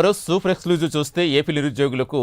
మరో super exclusive చూస్తే AP నిరుద్యోగులకు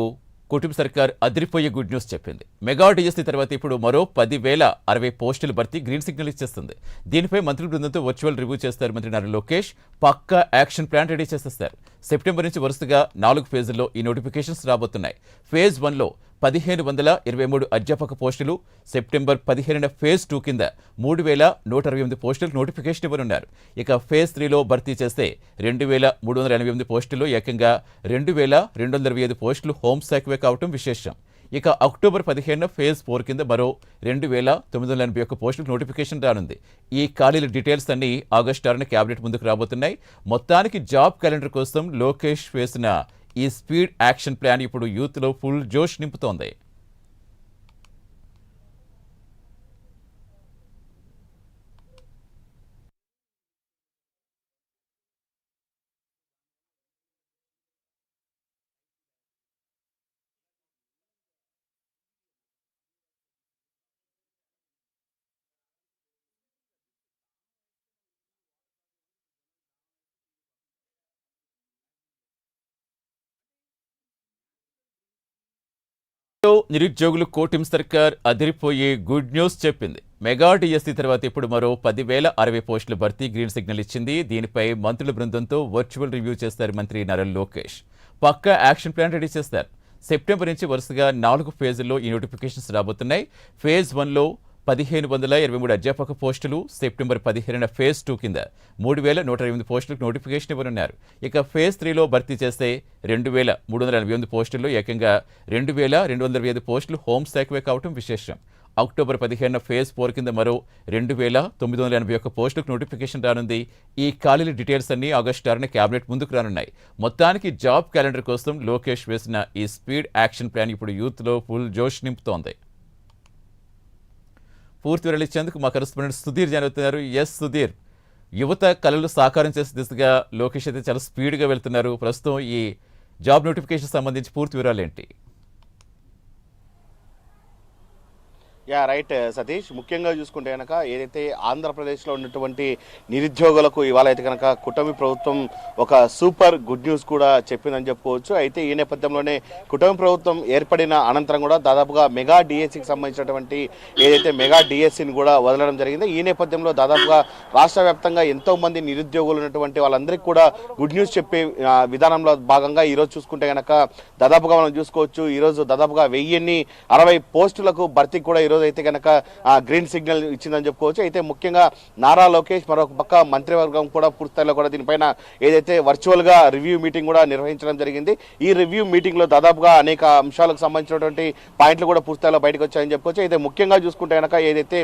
కుటుంబ సర్కార్ అదిరిపోయే గుడ్ న్యూస్ చెప్పింది. మెగా డిఎస్సీ తర్వాత ఇప్పుడు మరో 10,060 పోస్టులు భర్తీ గ్రీన్ సిగ్నల్ ఇచ్చేస్తుంది. దీనిపై మంత్రుల బృందంతో వర్చువల్ రివ్యూ చేస్తారు మంత్రి నారా లోకేష్. పక్కా యాక్షన్ ప్లాన్ రెడీ చేసేస్తారు. సెప్టెంబర్ నుంచి వరుసగా 4 ఫేజుల్లో ఈ నోటిఫికేషన్స్ రాబోతున్నాయి. ఫేజ్ 1లో 1,523 అధ్యాపక పోస్టులు, సెప్టెంబర్ 15న ఫేజ్ 2 కింద 3,168 పోస్టులకు నోటిఫికేషన్ ఇవ్వనున్నారు. ఇక ఫేజ్ 3లో భర్తీ చేస్తే 2,388 పోస్టులు, ఏకంగా 2,225 పోస్టులు హోంశాఖవే కావటం విశేషం. ఇక అక్టోబర్ 15న ఫేజ్ 4 కింద మరో 2,981 పోస్టులకు నోటిఫికేషన్ రానుంది. ఈ ఖాళీల డీటెయిల్స్ అన్ని ఆగస్టు 6న కేబినెట్ ముందుకు రాబోతున్నాయి. మొత్తానికి జాబ్ క్యాలెండర్ కోసం లోకేష్ వేసిన ఈ స్పీడ్ యాక్షన్ ప్లాన్ ఇప్పుడు యూత్లో ఫుల్ జోష్ నింపుతోంది. నిరుద్యోగులు కూటమి సర్కార్ అదిరిపోయే గుడ్ న్యూస్ చెప్పింది. మెగా డిఎస్సీ తర్వాత ఇప్పుడు మరో 10,060 పోస్టుల భర్తీ గ్రీన్ సిగ్నల్ ఇచ్చింది. దీనిపై మంత్రుల బృందంతో వర్చువల్ రివ్యూ చేస్తారు మంత్రి నారా లోకేష్. పక్కా యాక్షన్ ప్లాన్ రెడీ చేస్తారు. సెప్టెంబర్ నుంచి వరుసగా 4 ఫేజుల్లో ఈ నోటిఫికేషన్స్ రాబోతున్నాయి. ఫేజ్ 1లో 1,523 అధ్యాపక పోస్టులు, సెప్టెంబర్ 15న ఫేజ్ 2 కింద 3,128 పోస్టులకు నోటిఫికేషన్ ఇవ్వనున్నారు. ఇక ఫేజ్ 3లో భర్తీ చేస్తే 2,388 పోస్టుల్లో ఏకంగా 2,225 పోస్టులు హోంశాఖవే కావటం విశేషం. అక్టోబర్ 15న ఫేజ్ 4 కింద మరో 2,981 పోస్టులకు నోటిఫికేషన్ రానుంది. ఈ ఖాళీల డీటెయిల్స్ అన్ని ఆగస్టు 6న కేబినెట్ ముందుకు రానున్నాయి. మొత్తానికి జాబ్ క్యాలెండర్ కోసం లోకేష్ వేసిన ఈ స్పీడ్ యాక్షన్ ప్లాన్ ఇప్పుడు యూత్లో ఫుల్ జోష్ నింపుతోంది. పూర్తి వివరాలు ఇచ్చేందుకు మా కరెస్పాండెంట్ సుధీర్ జాయిన్ అవుతున్నారు. ఎస్ సుధీర్, యువత కళలు సాకారం చేసే దిశగా లోకేష్ అయితే చాలా స్పీడ్గా వెళ్తున్నారు. ప్రస్తుతం ఈ జాబ్ నోటిఫికేషన్ సంబంధించి పూర్తి వివరాలు ఏంటి? రైట్ సతీష్, ముఖ్యంగా చూసుకుంటే కనుక ఏదైతే ఆంధ్రప్రదేశ్లో ఉన్నటువంటి నిరుద్యోగులకు ఇవాళ అయితే కనుక కూటమి ప్రభుత్వం ఒక సూపర్ గుడ్ న్యూస్ కూడా చెప్పిందని చెప్పుకోవచ్చు. అయితే ఈ నేపథ్యంలోనే కూటమి ప్రభుత్వం ఏర్పడిన అనంతరం కూడా దాదాపుగా మెగా డిఎస్సికి సంబంధించినటువంటి ఏదైతే మెగా డిఎస్సిని కూడా వదలడం జరిగింది. ఈ నేపథ్యంలో దాదాపుగా రాష్ట్ర వ్యాప్తంగా ఎంతో మంది నిరుద్యోగులు ఉన్నటువంటి వాళ్ళందరికీ కూడా గుడ్ న్యూస్ చెప్పే విధానంలో భాగంగా ఈరోజు చూసుకుంటే కనుక దాదాపుగా మనం చూసుకోవచ్చు. ఈరోజు దాదాపుగా 1,060 పోస్టులకు భర్తీ కూడా ఈరోజు అయితే కనుక గ్రీన్ సిగ్నల్ ఇచ్చిందని చెప్పుకోవచ్చు. అయితే ముఖ్యంగా నారా లోకేష్ మరొక పక్క మంత్రివర్గం కూడా పూర్తిస్థాయిలో కూడా దీనిపైన ఏదైతే వర్చువల్ గా రివ్యూ మీటింగ్ కూడా నిర్వహించడం జరిగింది. ఈ రివ్యూ మీటింగ్ లో దాదాపుగా అనేక అంశాలకు సంబంధించినటువంటి పాయింట్లు కూడా పూర్తిస్థాయిలో బయటకు వచ్చాయని చెప్పుకోవచ్చు. అయితే ముఖ్యంగా చూసుకుంటే కనుక ఏదైతే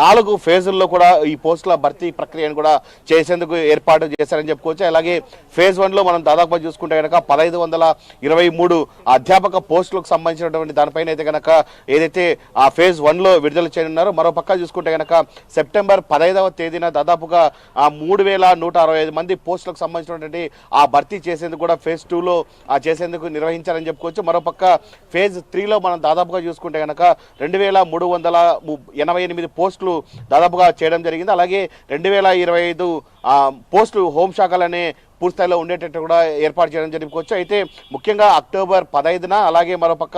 4 ఫేజుల్లో కూడా ఈ పోస్టుల భర్తీ ప్రక్రియను కూడా చేసేందుకు ఏర్పాటు చేశారని చెప్పుకోవచ్చు. అలాగే ఫేజ్ 1లో మనం దాదాపుగా చూసుకుంటే కనుక 1,523 అధ్యాపక పోస్టులకు సంబంధించినటువంటి దానిపైన అయితే కనుక ఏదైతే ఆ ఫేజ్ 1లో విడుదల చేయనున్నారు. మరో పక్క చూసుకుంటే కనుక సెప్టెంబర్ 15వ తేదీన దాదాపుగా 3,165 మంది పోస్టులకు సంబంధించినటువంటి ఆ భర్తీ చేసేందుకు కూడా ఫేజ్ 2లో చేసేందుకు నిర్వహించారని చెప్పుకోవచ్చు. మరోపక్క ఫేజ్ 3లో మనం దాదాపుగా చూసుకుంటే కనుక 2,388 పోస్టులు దాదాపుగా చేయడం జరిగింది. అలాగే 2,025 పోస్టులు హోంశాఖలనే పూర్తిస్థాయిలో ఉండేటట్టు కూడా ఏర్పాటు చేయడం జరుపుకోవచ్చు. అయితే ముఖ్యంగా అక్టోబర్ 15న అలాగే మరోపక్క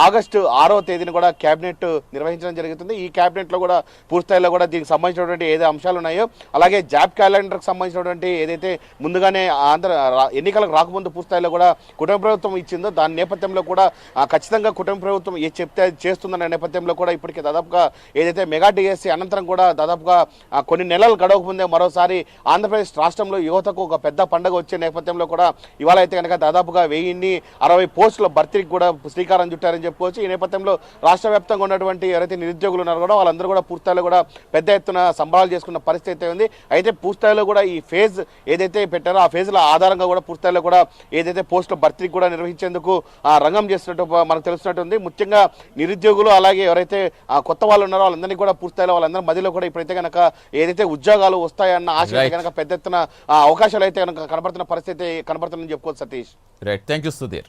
ఆగస్టు 6వ తేదీన కూడా కేబినెట్ నిర్వహించడం జరుగుతుంది. ఈ కేబినెట్లో కూడా పూర్తిస్థాయిలో కూడా దీనికి సంబంధించినటువంటి ఏదైతే అంశాలు ఉన్నాయో అలాగే జాబ్ క్యాలెండర్కి సంబంధించినటువంటి ఏదైతే ముందుగానే ఎన్నికలకు రాకముందు పూర్తిస్థాయిలో కూడా కుటుంబ ప్రభుత్వం ఇచ్చిందో దాని నేపథ్యంలో కూడా ఖచ్చితంగా కుటుంబ ప్రభుత్వం ఏ చెప్తే అది చేస్తుందన్న నేపథ్యంలో కూడా ఇప్పటికే దాదాపుగా ఏదైతే మెగా డిఎస్సీ అనంతరం కూడా దాదాపుగా కొన్ని నెలలు గడవకముందే మరోసారి ఆంధ్రప్రదేశ్ రాష్ట్రంలో యువతకు ఒక పెద్ద పండుగ వచ్చే నేపథ్యంలో కూడా ఇవాళ అయితే కనుక దాదాపుగా 1,060 పోస్టుల భర్తీకి కూడా శ్రీకారం చుట్టారని చెప్పుకోవచ్చు. ఈ నేపథ్యంలో రాష్ట్ర వ్యాప్తంగా ఉన్నటువంటి ఎవరైతే నిరుద్యోగులు ఉన్నారో కూడా వాళ్ళందరూ కూడా పూర్తిస్థాయిలో కూడా పెద్ద ఎత్తున సంబరాలు చేసుకున్న పరిస్థితి అయితే ఉంది. అయితే పూర్తిస్థాయిలో కూడా ఈ ఫేజ్ ఏదైతే పెట్టారో ఆ ఫేజ్ల ఆధారంగా కూడా పూర్తిస్థాయిలో కూడా ఏదైతే పోస్టుల భర్తీకి కూడా నిర్వహించేందుకు రంగం చేస్తున్నట్టు మనకు తెలుస్తున్నట్టుంది. ముఖ్యంగా నిరుద్యోగులు అలాగే ఎవరైతే కొత్త వాళ్ళు ఉన్నారో వాళ్ళందరినీ కూడా పూర్తిస్థాయిలో వాళ్ళందరి మధ్యలో కూడా ఇప్పుడైతే కనుక ఏదైతే ఉద్యోగాలు వస్తాయన్న ఆశ కనుక పెద్ద ఎత్తున అవకాశాలు అయితే కనుక కనబడుతున్న పరిస్థితి కనబడుతుందని చెప్పుకోవచ్చు Satish. Right, thank you Sudheer.